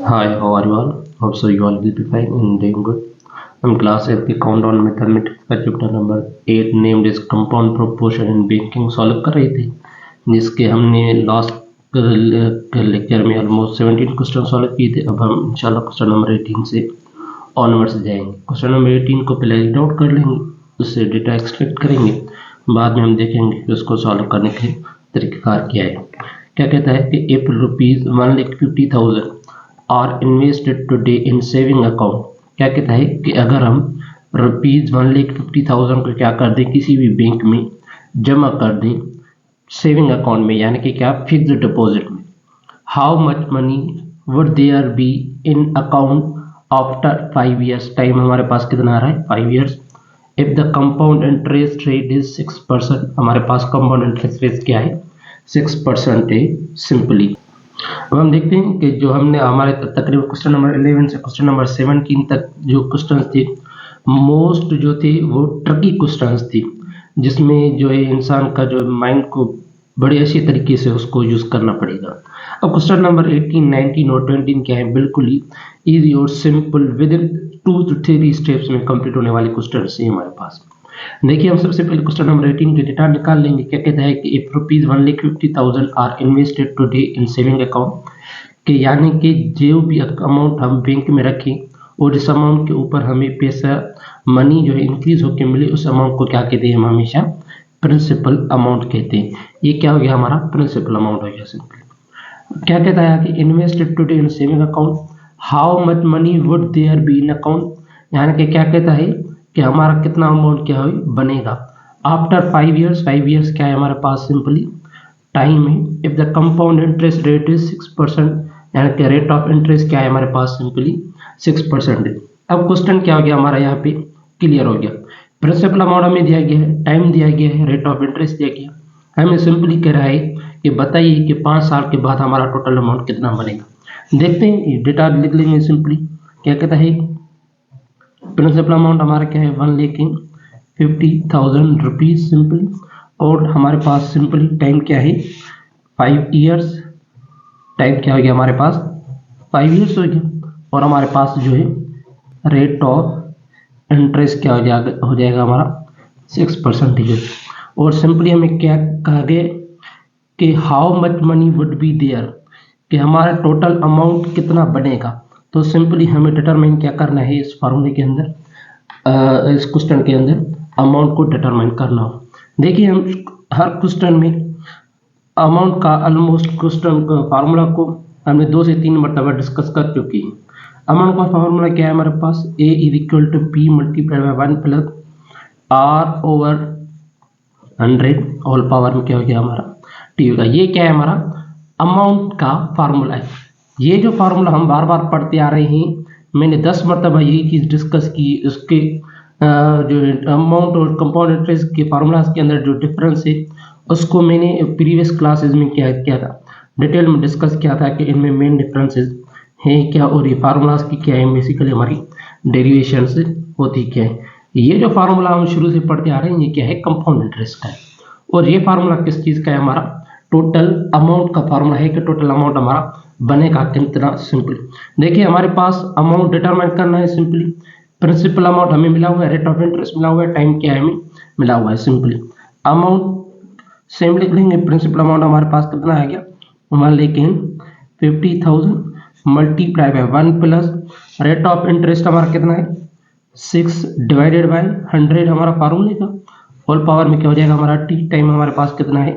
Hi, how are you all? Hope so you all will be fine and doing good. I'm class 8 की countdown mathematics का chapter number 8 named is compound proportion in banking solve कर रहे थे, जिसके हमने last lecture में almost 17 question solve किए थे। अब हम इंशाल्लाह क्वेश्चन नंबर 18 से ऑनवर्ड्स जाएंगे। क्वेश्चन नंबर 18 को पहले रीड आउट कर लेंगे, उससे डेटा एक्सट्रैक्ट करेंगे, बाद में हम देखेंगे कि उसको सॉल्व करने के तरीक़ाकार क्या है। क्या कहता है कि if rupees 1,50,000 are invested today in saving account. क्या कहता है कि अगर हम रुपीज़ 1,50,000 को क्या कर दें, किसी भी बैंक में जमा कर दें सेविंग अकाउंट में, यानी कि क्या फिक्स डिपॉजिट में, how much money would there be in account after 5 years। Time हमारे पास कितना आ रहा है, 5 years। If the compound interest rate is 6%, हमारे पास कंपाउंड इंटरेस्ट रेट क्या है, 6% है सिंपली। अब हम देखते हैं कि जो हमने हमारे तकरीबन क्वेश्चन नंबर 11 से क्वेश्चन नंबर 17 तक जो क्वेश्चंस थे, मोस्ट जो थे वो ट्रिकी क्वेश्चंस थे, जिसमें जो है इंसान का जो माइंड को बड़े अच्छे तरीके से उसको यूज़ करना पड़ेगा। अब क्वेश्चन नंबर 18, 19 और 20 क्या है, बिल्कुल ही ईजी और simple, with in 2 to 3 steps में कंप्लीट होने वाले क्वेश्चन है हमारे पास। देखिए, हम सबसे पहले क्वेश्चन नंबर 18 के डेटा निकाल लेंगे। क्या कहता है कि if rupees 1,50,000 are invested today in saving account, कि यानी कि जो भी अमाउंट हम बैंक में रखें और इस अमाउंट के ऊपर हमें पैसा मनी जो है इंक्रीज होकर मिले, उस अमाउंट को क्या कहते हैं, हम हमेशा प्रिंसिपल अमाउंट कहते हैं। ये क्या हो गया, हमारा प्रिंसिपल अमाउंट हो गया सिंपली। क्या कहता है कि invested today in saving account, how much money would there be in account, यानी कि क्या कहता है कि हमारा कितना अमाउंट क्या हो बनेगा आफ्टर 5 years। 5 years क्या है हमारे पास, सिंपली टाइम है। If the compound interest rate is 6%, यानी कि रेट ऑफ इंटरेस्ट क्या है हमारे पास, सिंपली 6% है। अब क्वेश्चन क्या हो गया हमारा, यहाँ पे क्लियर हो गया। प्रिंसिपल अमाउंट हमें दिया गया है, टाइम दिया गया है, रेट ऑफ इंटरेस्ट दिया गया। हमें सिंपली कह रहा है कि बताइए कि 5 साल के बाद हमारा टोटल अमाउंट कितना बनेगा। देखते हैं, डेटा लिख लेंगे सिंपली। क्या कहता है, प्रिंसिपल अमाउंट हमारा क्या है, 1,50,000 रुपीज़ सिंपली, और हमारे पास सिंपली टाइम क्या है, 5 years। टाइम क्या हो गया हमारे पास, 5 years हो गया, और हमारे पास जो है रेट ऑफ इंटरेस्ट क्या हो जाएगा हमारा 6%। और सिंपली हमें क्या कहा गया कि how much money would be there, कि हमारा टोटल अमाउंट कितना बनेगा। तो सिंपली हमें डिटरमाइन क्या करना है इस फार्मूले के अंदर, इस क्वेश्चन के अंदर अमाउंट को डिटरमाइन करना हो। देखिए, हम हर क्वेश्चन में अमाउंट का ऑलमोस्ट क्वेश्चन फार्मूला को हमने 2 से 3 मरतबा डिस्कस कर चुकी हैं। अमाउंट का फार्मूला क्या है हमारे पास, A = P × 1 + R/100 whole power में क्या हो गया हमारा T होगा। ये क्या है, हमारा अमाउंट का फार्मूला है। ये जो फार्मूला हम बार बार पढ़ते आ रहे हैं, मैंने 10 मरतबा यही चीज़ डिस्कस की। उसके जो अमाउंट और कंपाउंड इंटरेस्ट के फार्मूलाज के अंदर जो डिफरेंस है, उसको मैंने प्रीवियस क्लासेस में क्या किया था, डिटेल में डिस्कस किया था कि इनमें मेन डिफरेंसेस हैं क्या, और ये फार्मूलाज की क्या है, बेसिकली हमारी डेरिवेशंस होती क्या है। ये जो फार्मूला हम शुरू से पढ़ते आ रहे हैं, ये क्या है, कंपाउंड इंटरेस्ट का है। और ये फार्मूला किस चीज़ का है, हमारा टोटल अमाउंट का फार्मूला है कि टोटल अमाउंट हमारा बनेगा कितना। सिंपली देखिए, हमारे पास अमाउंट डिटरमाइन करना है। सिंपली प्रिंसिपल अमाउंट हमें मिला हुआ है, रेट ऑफ इंटरेस्ट मिला हुआ है, टाइम क्या है हमें मिला हुआ है। सिंपली अमाउंट सेम लिख लेंगे। प्रिंसिपल अमाउंट हमारे पास कितना आ गया, 1,50,000 multiply by 1 + rate of interest हमारा कितना है, 6 / 100 हमारा फार्मूले का होल पावर में क्या हो जाएगा हमारा T। टाइम हमारे पास कितना है,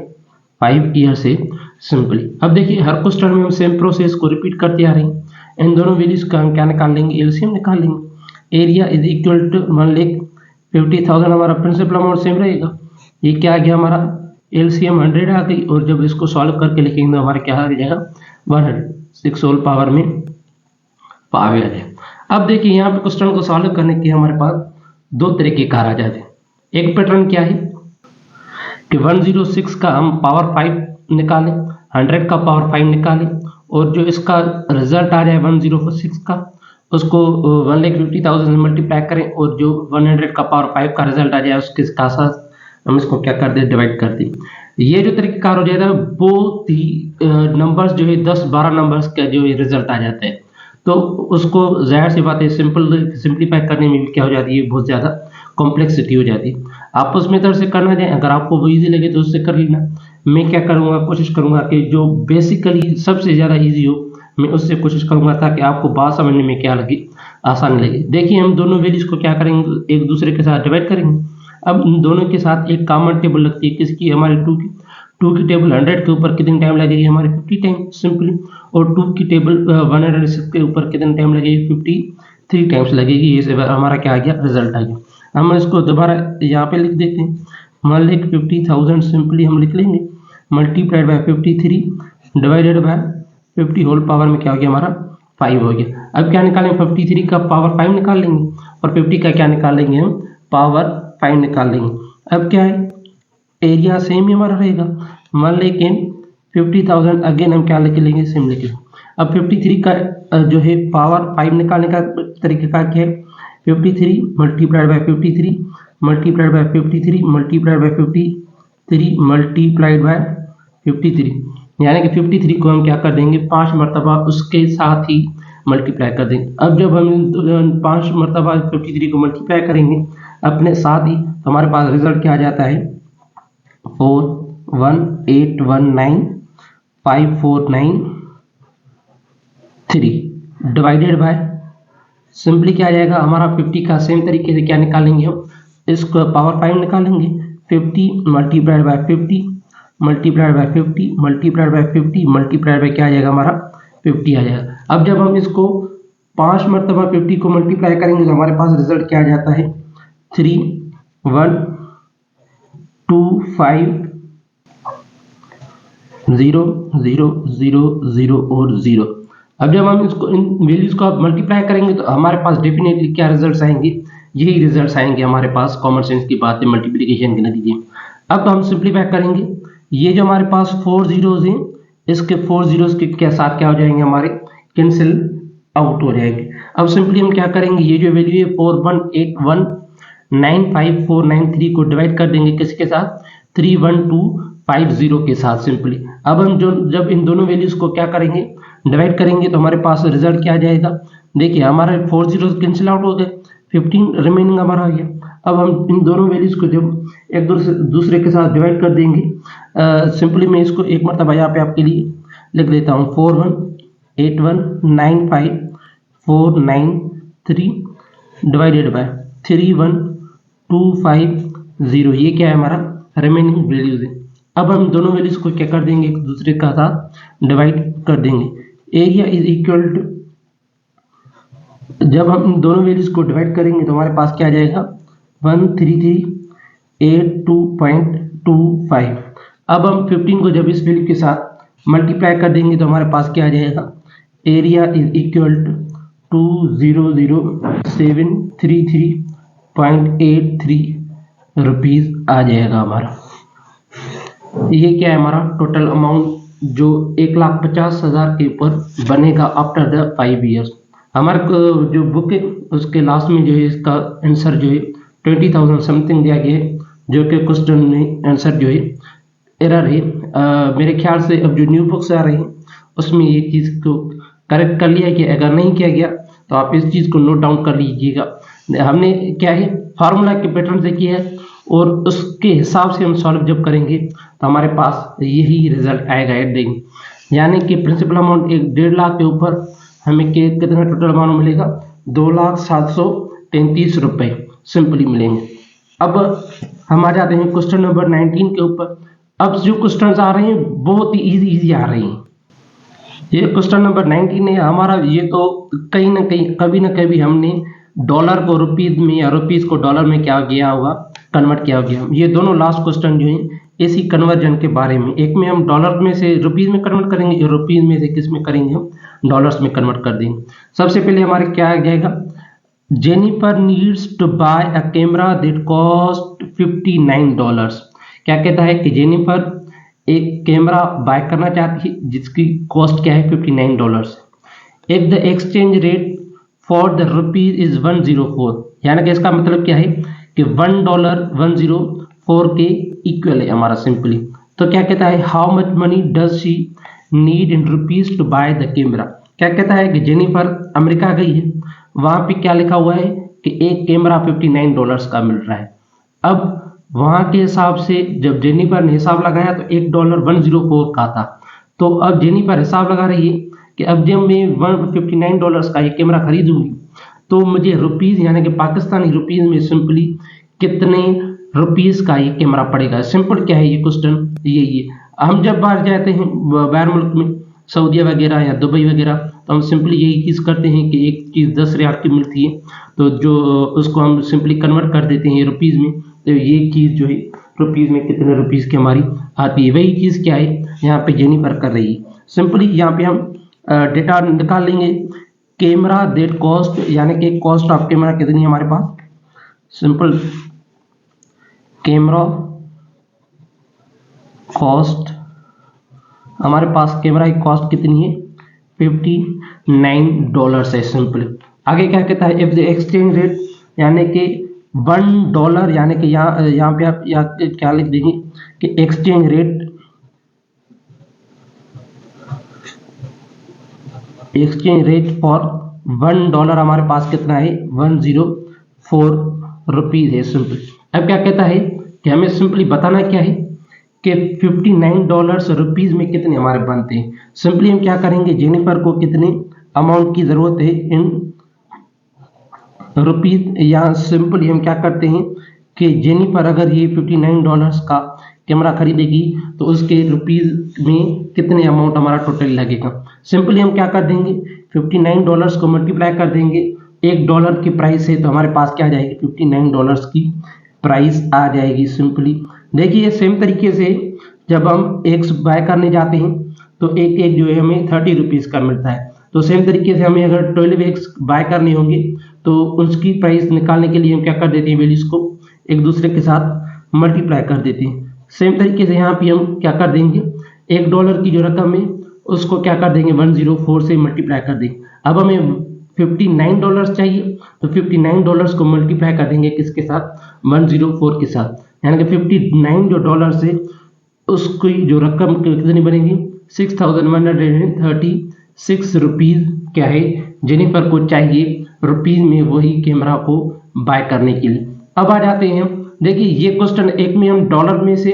5 years से सिंपली। अब देखिए, हर क्वेश्चन में हम सेम प्रोसेस को रिपीट करते आ रहे हैं। इन दोनों वैल्यूज का हम क्या निकाल लेंगे, एलसीएम निकाल लेंगे। एरिया = 1,50,000 हमारा प्रिंसिपल अमाउंट सेम रहेगा। ये क्या आ गया हमारा, एलसीएम 100 आ गई, और जब इसको सॉल्व करके लिखेंगे तो हमारा क्या आ जाएगा, 106 होल पावर में 5 आ जाएगा। अब देखिए, यहाँ पे क्वेश्चन को सॉल्व करने के हमारे पास 2 तरीके कार आ जाते हैं। एक पैटर्न क्या है कि 106 का हम पावर 5 निकालें, 100 का पावर 5 निकालें, और जो इसका रिजल्ट आ जाए 106 का, उसको 1,50,000 से मल्टीप्लाई करें, और जो 100 का पावर 5 का रिजल्ट आ जाए उसके साथ हम इसको क्या कर दें, डिवाइड कर दें। ये जो तरीका हो जाता है, बहुत ही नंबर्स जो है 10-12 नंबर्स का जो रिजल्ट आ जाता है। तो उसको ज़ाहिर सी बात है सिंप्लीफाई करने में भी क्या हो जाती है, बहुत ज़्यादा कॉम्प्लेक्सिटी हो जाती है। आप उस मेथड से करना चाहें, अगर आपको वो ईजी लगे तो उससे कर लेना। मैं क्या करूँगा, कोशिश करूँगा कि जो बेसिकली सबसे ज़्यादा ईजी हो मैं उससे कोशिश करूँगा, ताकि आपको बात समझने में क्या लगे, आसानी लगे। देखिए हम दोनों वैल्यूज़ को क्या करेंगे, एक दूसरे के साथ डिवाइड करेंगे। अब इन दोनों के साथ एक कॉमन टेबल लगती है, किसकी, हमारे 2 की टेबल 100 के ऊपर कितनी टाइम लगेगी, हमारे 50 टाइम सिंपली। और 2 की टेबल 106 के ऊपर कितनी टाइम लगेगी, 53 टाइम्स लगेगी। ये से हमारा क्या आ गया, रिजल्ट आ गया। हम इसको दोबारा यहाँ पे लिख देते हैं। मान लें 50,000 सिंपली हम लिख लेंगे, multiplied by 53 divided by 50 whole power में क्या हो गया, हमारा 5 हो गया। अब क्या निकालेंगे, 53 का पावर 5 निकाल लेंगे और 50 का क्या निकाल लेंगे, हम पावर 5 निकाल लेंगे। अब क्या है, एरिया सेम ही हमारा रहेगा। मान लेकिन 50,000 अगेन हम क्या लिख लेंगे, सेम लिख लेंगे। अब 53 का जो है पावर 5 निकालने का तरीका क्या है, 53 multiplied by 53 multiplied by 53 multiplied by 53 multiplied by 53, यानी कि 53 को हम क्या कर देंगे, 5 मरतबा उसके साथ ही मल्टीप्लाई कर देंगे। अब जब हम 5 मरतबा 53 को मल्टीप्लाई करेंगे अपने साथ ही, तो हमारे पास रिजल्ट क्या आ जाता है, 418195493 डिवाइडेड बाय सिंपली क्या आ जाएगा, हमारा 50 का सेम तरीके से क्या निकालेंगे, हम इसको पावर 5 निकालेंगे। 50 multiplied by 50 multiplied by 50 multiplied by 50 multiplied by क्या आ जाएगा, हमारा 50 आ जाएगा। अब जब हम इसको 5 मरतबा 50 को मल्टीप्लाई करेंगे तो हमारे पास रिजल्ट क्या आ जाता है, 31250000 और 0। अब जब हम इसको इन वैल्यूज को मल्टीप्लाई करेंगे तो हमारे पास डेफिनेटली क्या रिजल्ट्स आएंगे, यही रिजल्ट्स आएंगे हमारे पास। कॉमन सेंस की बात है, मल्टीप्लिकेशन के नतीजे। अब हम सिंप्लीफाई करेंगे, ये जो हमारे पास 4 जीरोज हैं, इसके 4 जीरोज के साथ क्या हो जाएंगे, हमारे कैंसिल आउट हो जाएंगे। अब सिंपली हम क्या करेंगे, ये जो वैल्यू है 418195493 को डिवाइड कर देंगे किसके साथ, 31250 के साथ सिंपली। अब हम जब इन दोनों वैल्यूज को क्या करेंगे, डिवाइड करेंगे, तो हमारे पास रिजल्ट क्या आ जाएगा, देखिए हमारे 4 जीरोज कैंसिल आउट हो गए, 15 रिमेनिंग हमारा आ गया। अब हम इन दोनों वैल्यूज को जब एक दूसरे के साथ डिवाइड कर देंगे, सिंपली मैं इसको एक मरतबा यहाँ पे आपके लिए लिख देता हूँ, 418195493 डिवाइडेड बाय 31250। ये क्या है, हमारा रिमेनिंग वैल्यूज है। अब हम दोनों वैल्यूज को क्या कर देंगे, एक दूसरे का साथ डिवाइड कर देंगे। एरिया इज इक्वल टू, जब हम इन दोनों वैल्यूज को डिवाइड करेंगे तो हमारे पास क्या आ जाएगा, 13382.25। अब हम 15 को जब इस वैल्यू के साथ मल्टीप्लाई कर देंगे तो हमारे पास क्या आ जाएगा, area is equal to 2000733.83 rupees आ जाएगा हमारा। ये क्या है, हमारा टोटल अमाउंट जो 1,50,000 के ऊपर बनेगा आफ्टर द 5 ईयर्स। हमारे जो बुक है उसके लास्ट में जो है इसका आंसर जो है 20,000 समथिंग दिया गया है, जो कि क्वेश्चन में आंसर जो है एरर है। मेरे ख्याल से अब जो न्यू बुक्स आ रही हैं उसमें ये चीज़ को करेक्ट कर लिया कि अगर नहीं किया गया तो आप इस चीज़ को नोट डाउन कर लीजिएगा। हमने क्या है, फार्मूला के पैटर्न से किया है और उसके हिसाब से हम सॉल्व जब करेंगे तो हमारे पास यही रिजल्ट आएगा एट द एंड। यानी कि प्रिंसिपल अमाउंट 1.5 लाख के ऊपर हमें कितना टोटल अमाउंट मिलेगा, 2,0733 रुपये सिंपली मिलेंगे। अब हम आ जाते हैं क्वेश्चन नंबर 19 के ऊपर। अब जो क्वेश्चन आ रहे हैं बहुत ही इजी आ रहे हैं। ये क्वेश्चन नंबर 19 है हमारा। ये तो कहीं ना कहीं कभी ना कभी हमने डॉलर को रुपीज में या रुपीज को डॉलर में क्या किया होगा, कन्वर्ट किया गया। ये दोनों लास्ट क्वेश्चन जो है इसी कन्वर्जन के बारे में, एक में हम डॉलर में से रुपीज में कन्वर्ट करेंगे, रुपीज में से किस में करेंगे, हम डॉलर्स में कन्वर्ट कर देंगे। सबसे पहले हमारे क्या आ जाएगा, Jennifer needs to buy a camera that cost $59। क्या कहता है कि जेनिफर एक कैमरा बाय करना चाहती है जिसकी कॉस्ट क्या है, $59। If the exchange rate for the rupees is 104, यानी कि इसका मतलब क्या है कि $1 के इक्वल है हमारा सिंपली। तो क्या कहता है, how much money does she need in rupees to buy the camera. क्या कहता है कि जेनिफर अमेरिका गई है, वहां पे क्या लिखा हुआ है कि एक कैमरा $59 का मिल रहा है। अब वहां के हिसाब से जब जेनिफर ने हिसाब लगाया तो $1 104 का था। तो अब जेनिफर हिसाब लगा रही है कि अब जब मैं $159 का एक कैमरा खरीदूंगी तो मुझे रुपीज यानी कि पाकिस्तानी रुपीज में सिंपली कितने रुपीज का ये कैमरा पड़ेगा। सिंपल क्या है ये क्वेश्चन, ये हम जब बाहर जाते हैं बाहर मुल्क में सऊदीया वगैरह या दुबई वगैरह, तो हम सिंपली यही चीज़ करते हैं कि एक चीज़ 10 रियाल की मिलती है तो जो उसको हम सिंपली कन्वर्ट कर देते हैं रुपीज़ में, तो ये चीज़ जो है रुपीज़ में कितने रुपीज़ की हमारी आती है। वही चीज़ क्या है यहाँ पे जेनिफर कर रही है। सिंपली यहाँ पे हम डेटा निकाल लेंगे। कैमरा दैट कॉस्ट यानी कि कॉस्ट ऑफ कैमरा कितनी है हमारे पास, सिंपल कैमरा कॉस्ट, हमारे पास कैमरा की कॉस्ट कितनी है $59 है सिंपल। आगे क्या कहता है, इफ द एक्सचेंज रेट यानी कि $1 यानी कि यहाँ पे आप क्या लिख देंगे कि एक्सचेंज रेट फॉर $1 हमारे पास कितना है 104 रुपीज है सिंपल। अब क्या कहता है कि हमें सिंपली बताना क्या है कि $59 रुपीज में कितने हमारे बनते हैं। सिंपली हम क्या करेंगे, जेनिफर को कितने अमाउंट की जरूरत है इन रुपीज, या सिंपली हम क्या करते हैं कि जेनिफर अगर ये $59 का कैमरा खरीदेगी तो उसके रुपीज में कितने अमाउंट हमारा टोटल लगेगा। सिंपली हम क्या कर देंगे, $59 को मल्टीप्लाई कर देंगे, $1 की प्राइस है तो हमारे पास क्या आ जाएगी $59 की प्राइस आ जाएगी। सिंपली देखिए सेम तरीके से जब हम एक्स बाय करने जाते हैं तो एक जो है हमें 30 रुपीज़ का मिलता है, तो सेम तरीके से हमें अगर 12x बाय करने होंगे तो उसकी प्राइस निकालने के लिए हम क्या कर देते हैं, वैल्यूज को एक दूसरे के साथ मल्टीप्लाई कर देते हैं। सेम तरीके से यहाँ पे हम क्या कर देंगे, $1 की जो रकम है उसको क्या कर देंगे 104 से मल्टीप्लाई कर देंगे। अब हमें $59 चाहिए तो $59 को मल्टीप्लाई कर देंगे किसके साथ, 104 के साथ, यानी कि 59 जो डॉलर से उसकी जो रकम कितनी बनेगी 6136 रुपीज क्या है जेनिफर को चाहिए रुपीज में वही कैमरा को बाय करने के लिए। अब आ जाते हैं, देखिए ये क्वेश्चन एक में हम डॉलर में से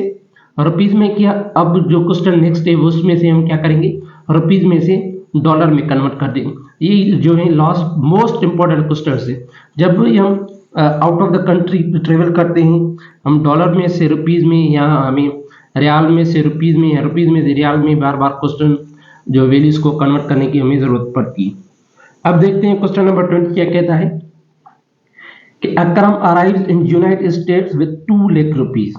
रुपीज में किया, अब जो क्वेश्चन नेक्स्ट है उसमें से हम क्या करेंगे रुपीज में से डॉलर में कन्वर्ट कर देंगे। ये जो है लास्ट मोस्ट इंपॉर्टेंट क्वेश्चन है, जब भी हम out of the country travel करते हैं हम डॉलर में से रुपीज में या हमें रियाल में से रुपीज में या रुपीज में से रियाल में बार बार क्वेश्चन जो वैल्यूज को कन्वर्ट करने की हमें जरूरत पड़ती है। अब देखते हैं क्वेश्चन नंबर 20 क्या कहता है कि Akram arrives in United States with 2 lakh rupees.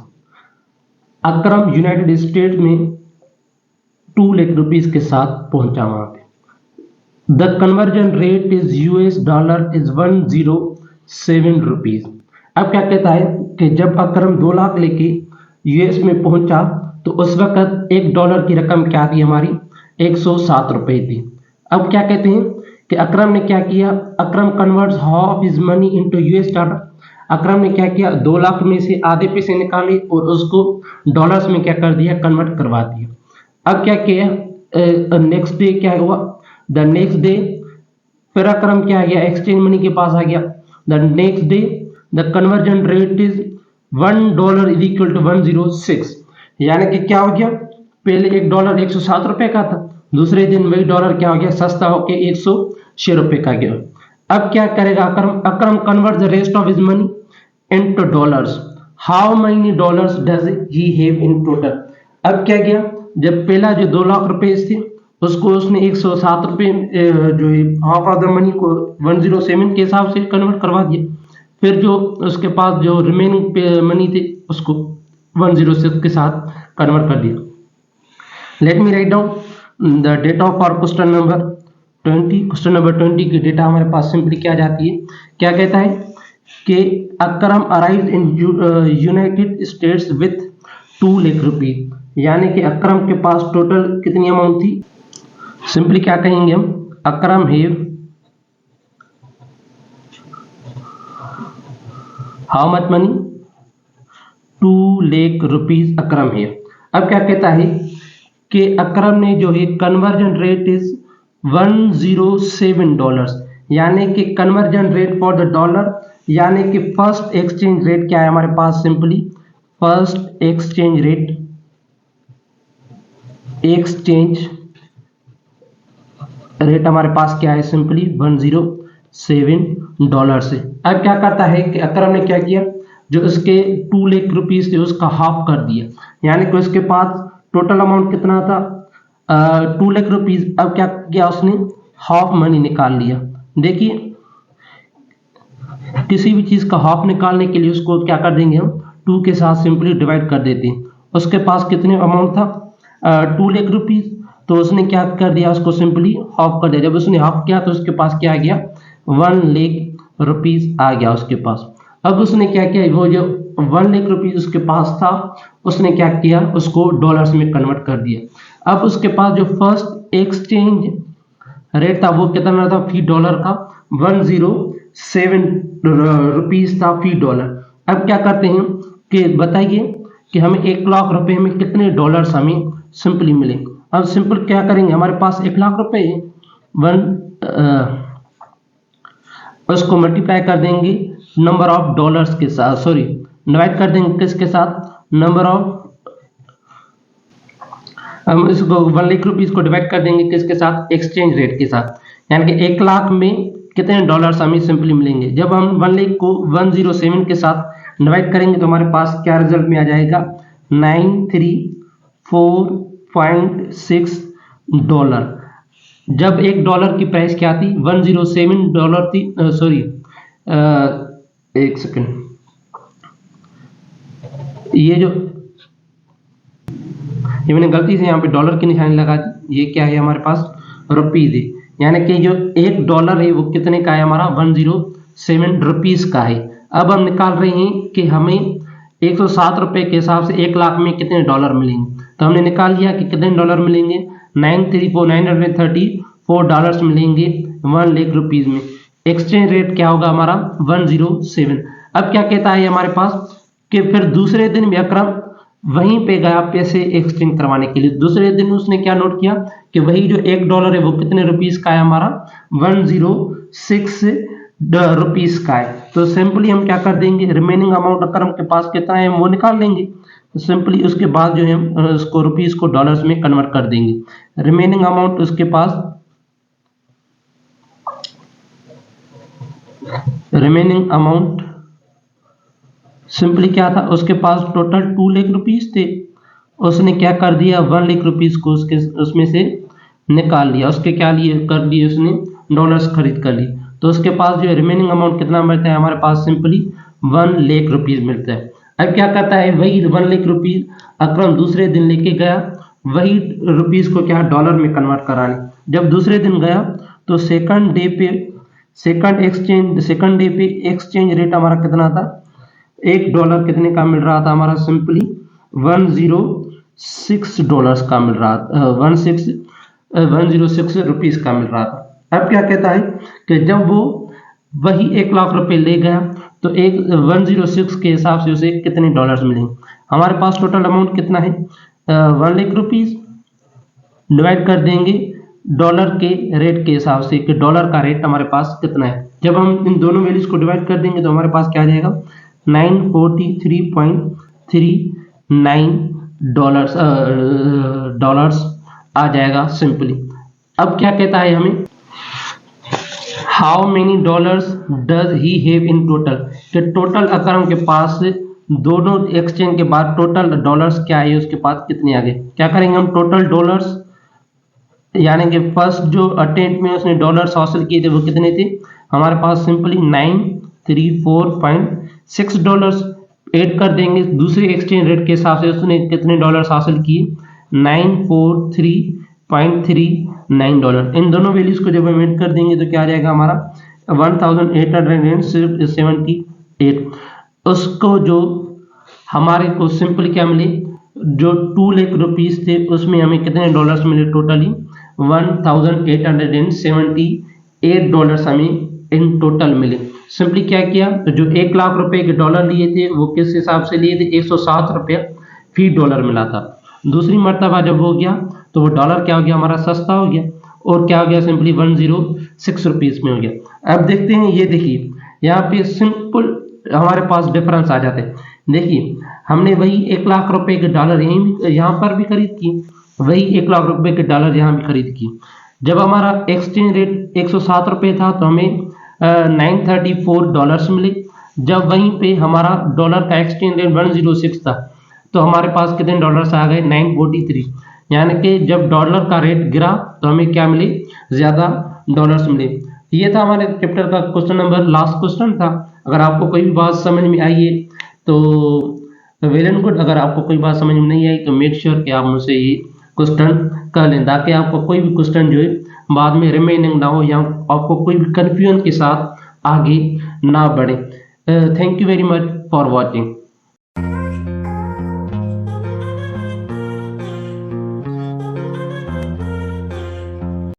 Akram United States में 2 लाख रुपीज के साथ पहुंचा वहां पे। The conversion rate is $107 rupees. अब क्या कहता है कि जब अकरम 2 लाख लेके यूएस में पहुंचा तो उस वक्त $1 की रकम क्या थी हमारी 107 रुपए थी। अब क्या कहते हैं कि अकरम ने क्या किया, Akram converts half his money into US dollar. Akram ने क्या किया 2 लाख में से आधे पैसे निकाले और उसको डॉलर्स में क्या कर दिया कन्वर्ट करवा दिया। अब क्या किया नेक्स्ट डे क्या हुआ, द नेक्स्ट डे फिर अकरम क्या आ गया एक्सचेंज मनी के पास आ गया। The next day the conversion rate is $1 is equal to 106, यानी कि क्या हो गया पहले $1 107 रुपए का था, दूसरे दिन वही डॉलर क्या हो गया सस्ता होके 106 रुपए का गया। अब क्या करेगा Akram, Akram convert the rest of his money into dollars. How many dollars does he have in total. अब क्या गया, जब पहला जो 2 लाख रुपए थे उसको उसने 107 रुपए जो है हाफ ऑफ द मनी को 107 के हिसाब से कन्वर्ट करवा दिया, फिर जो उसके पास जो रिमेनिंग मनी थे उसको 106 के साथ कन्वर्ट कर दिया। Let me write down the data for question number 20। Question number 20 की डेटा हमारे पास सिंपली क्या जाती है, क्या कहता है कि Akram arrived in United States with 2 lakh rupees, यानी कि अकरम के पास टोटल कितनी अमाउंट थी। सिंपली क्या कहेंगे हम, Akram have how much money 2 lakh rupees Akram have. अब क्या कहता है कि अकरम ने जो है कन्वर्जन रेट इज $107, यानी कि conversion rate for the dollar, यानी कि फर्स्ट एक्सचेंज रेट क्या है हमारे पास, सिंपली फर्स्ट एक्सचेंज रेट हमारे पास क्या है, सिंपली $107 से। अब क्या करता है कि अकरम ने क्या किया, जो उसके 2 लाख रुपीस थे उसका हाफ कर दिया, यानी कि उसके पास टोटल अमाउंट कितना था, 2 लाख रुपीस। अब क्या किया उसने, हाफ मनी निकाल लिया। देखिए किसी भी चीज का हाफ निकालने के लिए उसको क्या कर देंगे हम, 2 के साथ सिंपली डिवाइड कर देते हैं। उसके पास कितने अमाउंट था, 2 लाख रुपीस, तो उसने क्या कर दिया, उसको सिंपली हाफ कर दिया। जब उसने हाफ किया तो उसके पास क्या आ गया, 1 लाख रुपीस आ गया उसके पास। अब उसने क्या किया, वो जो 1 लाख रुपीस उसके पास था उसने क्या किया, उसको डॉलर्स में कन्वर्ट कर दिया। अब उसके पास जो फर्स्ट एक्सचेंज रेट था वो कितना था फी डॉलर का, 107 रुपीस था फी डॉलर। अब क्या करते हैं कि बताइए कि हमें 1 लाख रुपए में कितने डॉलर्स हमें सिंपली मिले। अब सिंपल क्या करेंगे, हमारे पास 1 लाख रुपए उसको मल्टीप्लाई कर देंगे नंबर ऑफ डॉलर्स के साथ, सॉरी डिवाइड कर देंगे किसके साथ, नंबर ऑफ, हम इसको 1 लाख रुपीस को डिवाइड कर देंगे किसके साथ, एक्सचेंज रेट के साथ, यानी कि 1 लाख में कितने डॉलर्स हमें सिंपली मिलेंगे। जब हम 1 लाख को 107 के साथ डिवाइड करेंगे तो हमारे पास क्या रिजल्ट में आ जाएगा, 934.6 डॉलर। जब $1 की प्राइस क्या थी, $107 थी, सॉरी एक सेकंड, ये मैंने गलती से यहाँ पे डॉलर की निशानी लगा दी, ये क्या है हमारे पास रुपीज है, यानी कि जो $1 है वो कितने का है हमारा, 107 रुपीज का है। अब हम निकाल रहे हैं कि हमें 107 रुपए के हिसाब से 1 लाख में कितने डॉलर मिलेंगे, तो हमने निकाल लिया कि कितने डॉलर मिलेंगे, 934 डॉलर्स मिलेंगे 1 लाख रुपीज में। एक्सचेंज रेट क्या होगा हमारा, 107। अब क्या कहता है हमारे पास कि फिर दूसरे दिन भी अकरम वहीं पे गया पैसे एक्सचेंज करवाने के लिए। दूसरे दिन उसने क्या नोट किया कि वही जो $1 है वो कितने रुपीस का है हमारा, 106 रुपीस का है। तो सिंपली हम क्या कर देंगे, रिमेनिंग अमाउंट अकरम के पास कितना है वो निकाल लेंगे। तो सिंपली उसके बाद जो है उसको रुपीस को डॉलर्स में कन्वर्ट कर देंगे। रिमेनिंग अमाउंट उसके पास, रिमेनिंग अमाउंट सिंपली क्या था, उसके पास टोटल 2 लाख रुपीस थे, उसने क्या कर दिया, 1 लाख रुपीस को उसमें से निकाल लिया। उसके क्या लिए कर लिए, उसने डॉलर्स खरीद कर लिए। तो उसके पास जो रिमेनिंग अमाउंट कितना मिलता है हमारे पास, सिंपली 1 लाख रुपीस मिलता है। अब क्या करता है, वही 1 लाख रुपीस अकरम दूसरे दिन लेके गया, वही रुपीस को क्या डॉलर में कन्वर्ट कराने। जब दूसरे दिन गया तो सेकंड डे पे एक्सचेंज रेट हमारा कितना था, $1 कितने का मिल रहा था हमारा, सिंपली $106 का मिल रहा था, 106 रुपीस का मिल रहा था। अब क्या कहता है कि जब वो वही 1 लाख रुपए ले गया तो 106 के हिसाब से उसे कितने डॉलर्स मिलेंगे। हमारे पास टोटल अमाउंट कितना है, 1 लाख रुपीस, डिवाइड कर देंगे डॉलर के रेट के हिसाब से कि डॉलर का रेट हमारे पास कितना है। जब हम इन दोनों वैल्यूज को डिवाइड कर देंगे तो हमारे पास क्या आ जाएगा, 943.39 डॉलर्स आ जाएगा सिंपली। अब क्या कहता है हमें, how many dollars does he have in total, कि टोटल अगर हम के पास दोनों एक्सचेंज के बाद टोटल डॉलर्स क्या है उसके पास कितने आ गए। क्या करेंगे हम, टोटल डॉलर्स, यानी कि फर्स्ट जो अटेम्प्ट में उसने डॉलर्स हासिल किए थे वो कितने थे हमारे पास, सिंपली 934.6 डॉलर्स ऐड कर देंगे दूसरे एक्सचेंज रेट के हिसाब से उसने कितने डॉलर्स हासिल किए, 943.39 डॉलर। इन दोनों वैल्यूज को जब हम ऐड कर देंगे तो क्या आ जाएगा हमारा 1878। उसको जो हमारे को सिंपल क्या मिले, जो 2 लाख रुपीस थे उसमें हमें कितने डॉलर्स मिले, टोटली 1878 डॉलर्स हमें इन टोटल मिले। सिंपली क्या किया, तो जो 1 लाख रुपए के डॉलर लिए थे वो किस हिसाब से लिए थे, 107 रुपया फी डॉलर मिला था। दूसरी मर्तबा जब हो गया तो वो डॉलर क्या हो गया हमारा, सस्ता हो गया। और क्या हो गया, सिंपली 106 रुपीज में हो गया। अब देखते हैं, ये देखिए यहाँ पे सिंपल हमारे पास डिफरेंस आ जाते हैं। देखिए हमने वही 1 लाख रुपए के डॉलर यहाँ पर भी खरीद की, वही 1 लाख रुपए के डॉलर यहाँ भी खरीद की। जब हमारा एक्सचेंज रेट 107 रुपए था तो हमें 934 डॉलर्स मिले। जब वहीं पे हमारा डॉलर का एक्सचेंज रेट 106 था तो हमारे पास कितने डॉलर्स आ गए, 943। यानी कि जब डॉलर का रेट गिरा तो हमें क्या मिले, ज्यादा डॉलर्स मिले। ये था हमारे चैप्टर का क्वेश्चन नंबर, लास्ट क्वेश्चन था। अगर आपको कोई भी बात समझ में आई है तो वेल एंड गुड, अगर आपको कोई बात समझ में नहीं आई तो मेक श्योर कि आप मुझसे ये क्वेश्चन कर लें, ताकि आपको कोई भी क्वेश्चन जो है बाद में रिमेनिंग ना हो या आपको कोई भी कंफ्यूजन के साथ आगे ना बढ़े। Thank you very much for watching.